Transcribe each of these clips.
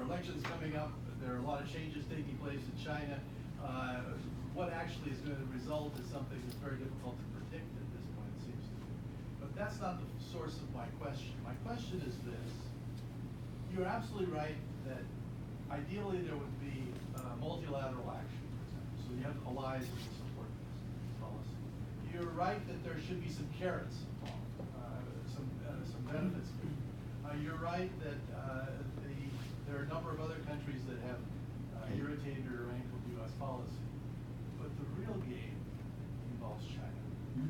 elections coming up. There are a lot of changes taking place in China. What actually is going to result is something that's very difficult to predict at this point, it seems to me. But that's not the source of my question. My question is this. You're absolutely right that ideally there would be multilateral action, for example. So you have allies that will support this policy. You're right that there should be some carrots involved, some benefits. You're right that there are a number of other countries that have irritated or rankled U.S. policy. But the real game involves China.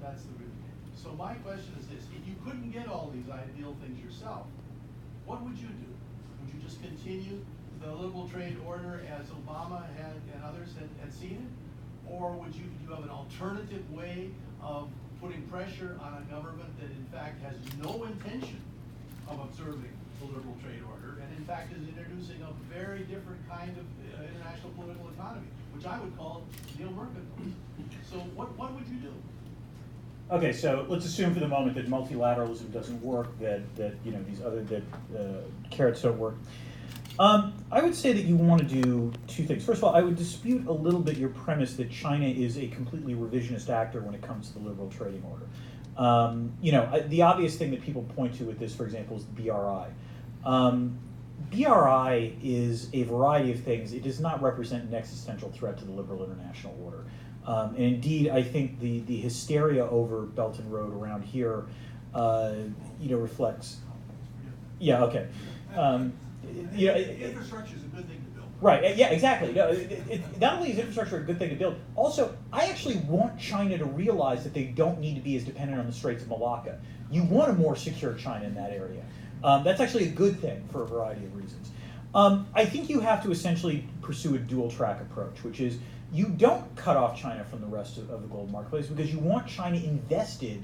That's the real game. So my question is this. If you couldn't get all these ideal things yourself, what would you do? Would you just continue the liberal trade order as Obama and others had seen it? Or would you have an alternative way of putting pressure on a government that in fact has no intention of observing the liberal trade order and in fact is introducing a very different kind of international political economy, which I would call neo-mercantilism. So what would you do? Okay, so let's assume for the moment that multilateralism doesn't work, that these other carrots don't work. I would say that you want to do two things. First of all, I would dispute a little bit your premise that China is a completely revisionist actor when it comes to the liberal trading order. The obvious thing that people point to with this, for example, is the BRI. BRI is a variety of things. It does not represent an existential threat to the liberal international order. And indeed, I think the hysteria over Belt and Road around here, reflects. Yeah. Okay. Infrastructure is a good thing to build. Right. Yeah. Exactly. No, not only is infrastructure a good thing to build, also I actually want China to realize that they don't need to be as dependent on the Straits of Malacca. You want a more secure China in that area. That's actually a good thing for a variety of reasons. I think you have to essentially pursue a dual track approach, which is you don't cut off China from the rest of the global marketplace because you want China invested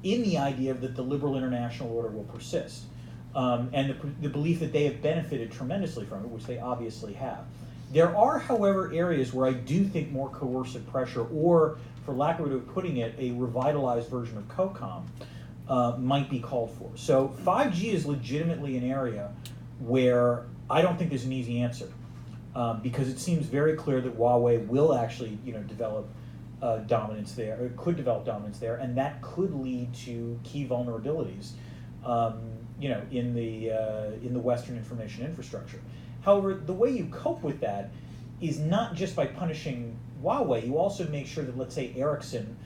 in the idea that the liberal international order will persist. And the belief that they have benefited tremendously from it, which they obviously have. There are, however, areas where I do think more coercive pressure, or, for lack of a way of putting it, a revitalized version of COCOM might be called for. So 5G is legitimately an area where I don't think there's an easy answer, because it seems very clear that Huawei will actually, develop dominance there, or could develop dominance there, and that could lead to key vulnerabilities. In the Western information infrastructure. However, the way you cope with that is not just by punishing Huawei. You also make sure that, let's say, Ericsson,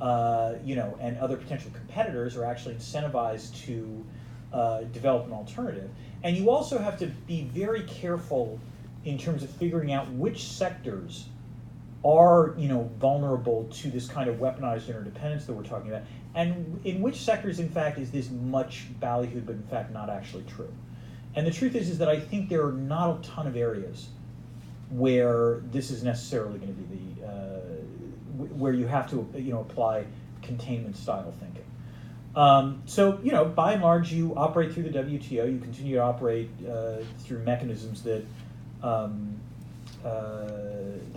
and other potential competitors are actually incentivized to develop an alternative. And you also have to be very careful in terms of figuring out which sectors are, vulnerable to this kind of weaponized interdependence that we're talking about, and in which sectors, in fact, is this much ballyhooed, but in fact not actually true. And the truth is that I think there are not a ton of areas where this is necessarily going to be where you have to, apply containment style thinking. By and large, you operate through the WTO. You continue to operate through mechanisms that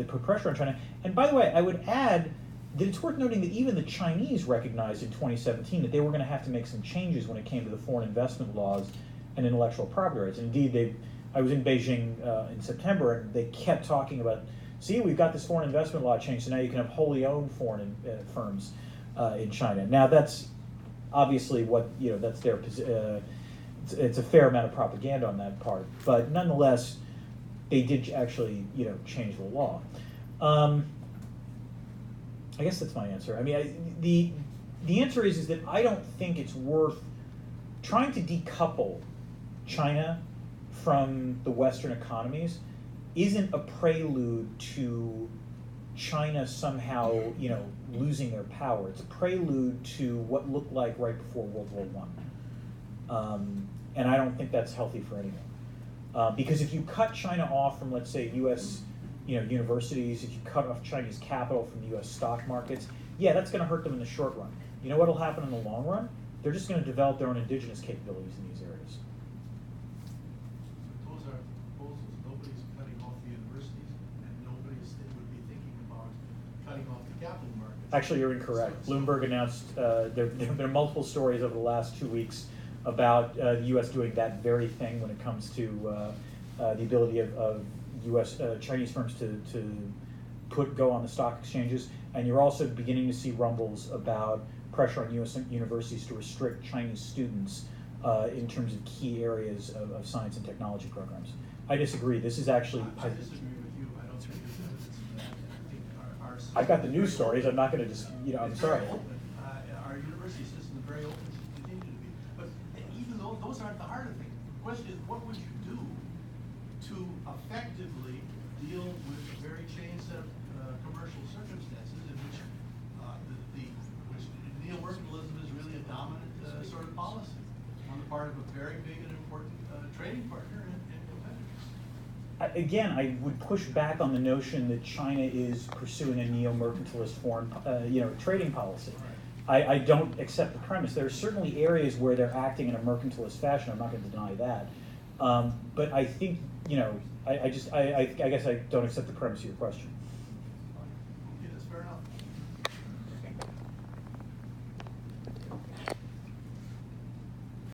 put pressure on China. And by the way, I would add that it's worth noting that even the Chinese recognized in 2017 that they were going to have to make some changes when it came to the foreign investment laws and intellectual property rights. And indeed, I was in Beijing in September, and they kept talking about, see, we've got this foreign investment law change, so now you can have wholly owned foreign firms in China. Now, that's obviously what, that's their position. It's a fair amount of propaganda on that part, but nonetheless, they did actually, change the law. I guess that's my answer. I mean, the answer is that I don't think it's worth trying to decouple China from the Western economies. Isn't a prelude to China somehow, losing their power. It's a prelude to what looked like right before World War I. And I don't think that's healthy for anyone. Because if you cut China off from, let's say, U.S. universities, if you cut off Chinese capital from the U.S. stock markets, yeah, that's going to hurt them in the short run. You know what will happen in the long run? They're just going to develop their own indigenous capabilities in these areas. So those are proposals. Nobody's cutting off the universities, and nobody would be thinking about cutting off the capital markets. Actually, you're incorrect. Bloomberg announced there have been multiple stories over the last 2 weeks about the U.S. doing that very thing when it comes to the ability of U.S. Chinese firms to go on the stock exchanges, and you're also beginning to see rumbles about pressure on U.S. universities to restrict Chinese students in terms of key areas of science and technology programs. I disagree. This is actually. I disagree with you. I don't think there's evidence of that. I think our I've got the news stories. I'm not going to just, I'm it's sorry. very open. Our university system is very open to continue to be. But even though those aren't the harder thing, the question is, what would you do to effectively deal with a very changed set of commercial circumstances in which which neo-mercantilism is really a dominant sort of policy on the part of a very big and important trading partner and competitor? Again, I would push back on the notion that China is pursuing a neo-mercantilist foreign, trading policy. I don't accept the premise. There are certainly areas where they're acting in a mercantilist fashion. I'm not going to deny that. But I think, I guess I don't accept the premise of your question.